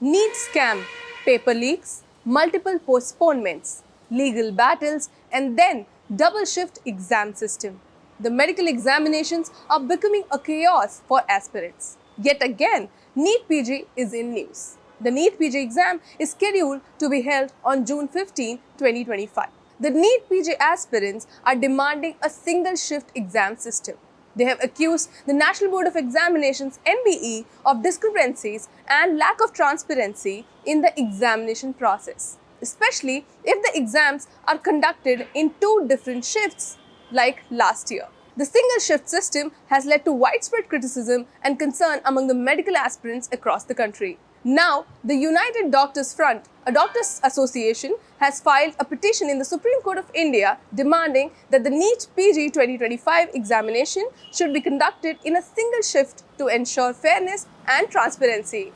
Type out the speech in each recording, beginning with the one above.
NEET scam, paper leaks, multiple postponements, legal battles, and then double shift exam system. The medical examinations are becoming a chaos for aspirants. Yet again, NEET PG is in news. The NEET PG exam is scheduled to be held on June 15, 2025. The NEET PG aspirants are demanding a single shift exam system. They have accused the National Board of Examinations (NBE) of discrepancies and lack of transparency in the examination process, especially if the exams are conducted in two different shifts like last year. The single shift system has led to widespread criticism and concern among the medical aspirants across the country. Now, the United Doctors Front, a doctors' association, has filed a petition in the Supreme Court of India demanding that the NEET PG 2025 examination should be conducted in a single shift to ensure fairness and transparency.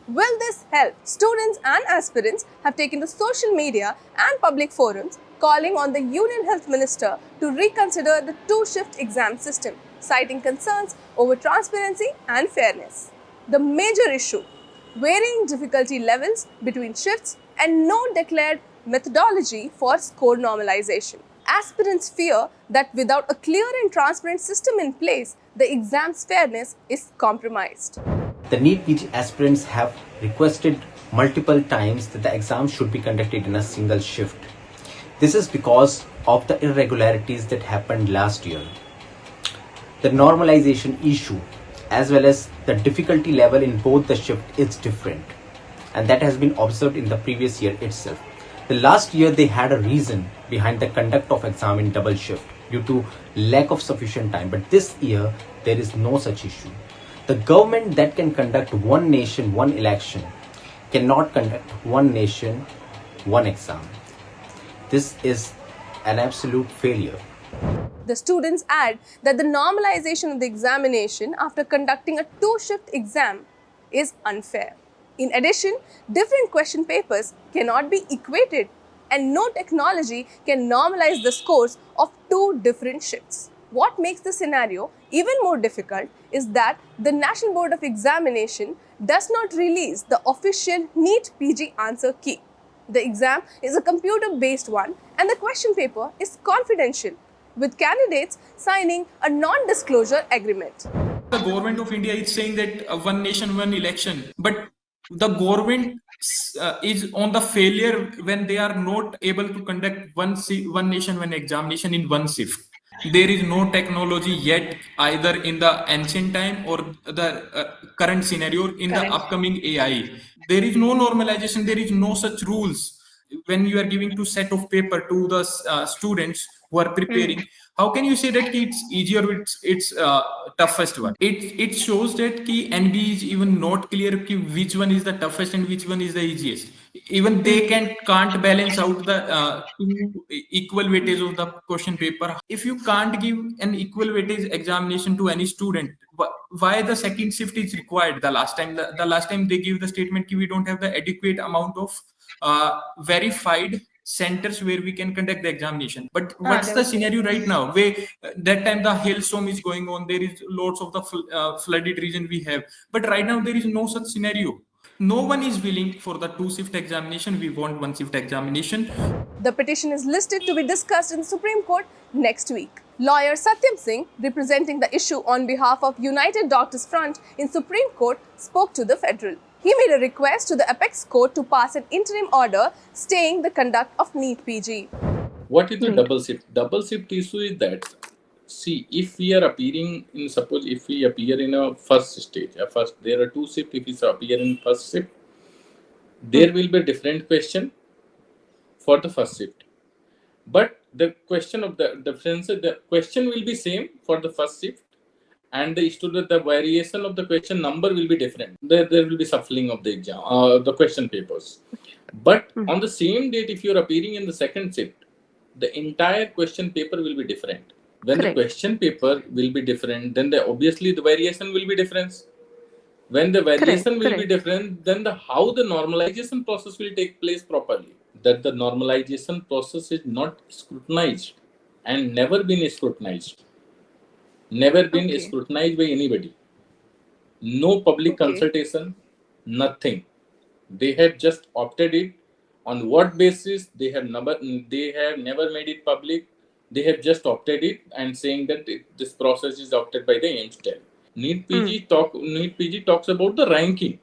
Will this help? Students and aspirants have taken to social media and public forums calling on the Union Health Minister to reconsider the two-shift exam system, citing concerns over transparency and fairness. The major issue: varying difficulty levels between shifts and no declared methodology for score normalization. Aspirants fear that without a clear and transparent system in place, the exam's fairness is compromised. The NEET PG aspirants have requested multiple times that the exam should be conducted in a single shift. This is because of the irregularities that happened last year. The normalization issue as well as the difficulty level in both the shift is different, and that has been observed in the previous year itself. The last year they had a reason behind the conduct of exam in double shift due to lack of sufficient time, but this year there is no such issue. The government that can conduct one nation, one election cannot conduct one nation, one exam. This is an absolute failure. The students add that the normalization of the examination after conducting a two-shift exam is unfair. In addition, different question papers cannot be equated, and no technology can normalize the scores of two different shifts. What makes the scenario even more difficult is that the National Board of Examination does not release the official NEET PG answer key. The exam is a computer-based one and the question paper is confidential, with candidates signing a non-disclosure agreement. The government of India is saying that one nation, one election, but the government is on the failure when they are not able to conduct one nation, one examination in one shift. There is no technology yet, either in the ancient time or the current scenario in the upcoming AI. There is no normalization, there is no such rules. When you are giving two set of paper to the students who are preparing, how can you say that it's easier with it's toughest one? It shows that NB is even not clear which one is the toughest and which one is the easiest. Even they can't balance out the two equal weightage of the question paper. If you can't give an equal weightage examination to any student, why the second shift is required? The last time they give the statement we don't have the adequate amount of verified centers where we can conduct the examination. But what's the scenario right now? Where that time the hailstorm is going on, there is lots of the flooded region we have. But right now there is no such scenario. No one is willing for the two-shift examination. We want one-shift examination. The petition is listed to be discussed in the Supreme Court next week. Lawyer Satyam Singh, representing the issue on behalf of United Doctors Front in Supreme Court, spoke to the Federal. He made a request to the Apex Court to pass an interim order staying the conduct of NEET PG. What is the double shift? Double shift issue is that, see, if we are appearing in, suppose if we appear in a first stage, there are two shifts. If we appear in first shift, there will be a different question for the first shift. But the question of the difference, the question will be same for the first shift, and the variation of the question number will be different. There will be shuffling of the exam, the question papers. But on the same date, if you are appearing in the second shift, the entire question paper will be different. When the question paper will be different, then obviously the variation will be different. When the variation will be different, then how the normalization process will take place properly. That the normalization process is not scrutinized and never been scrutinized. Never been scrutinized by anybody. No public consultation, nothing. They had just opted it. On what basis? They have never made it public. They have just opted it and saying that this process is opted by the AIMSTEL. NEET PG talks about the ranking,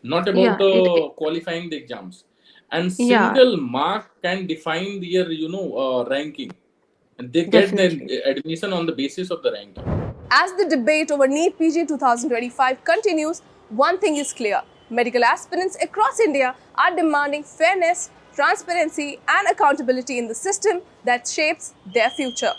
not about Yeah, qualifying the exams. And yeah, single mark can define their ranking, and they get the definitely. admission on the basis of the ranking. As the debate over NEET PG 2025 continues, one thing is clear. Medical aspirants across India are demanding fairness, transparency, and accountability in the system that shapes their future.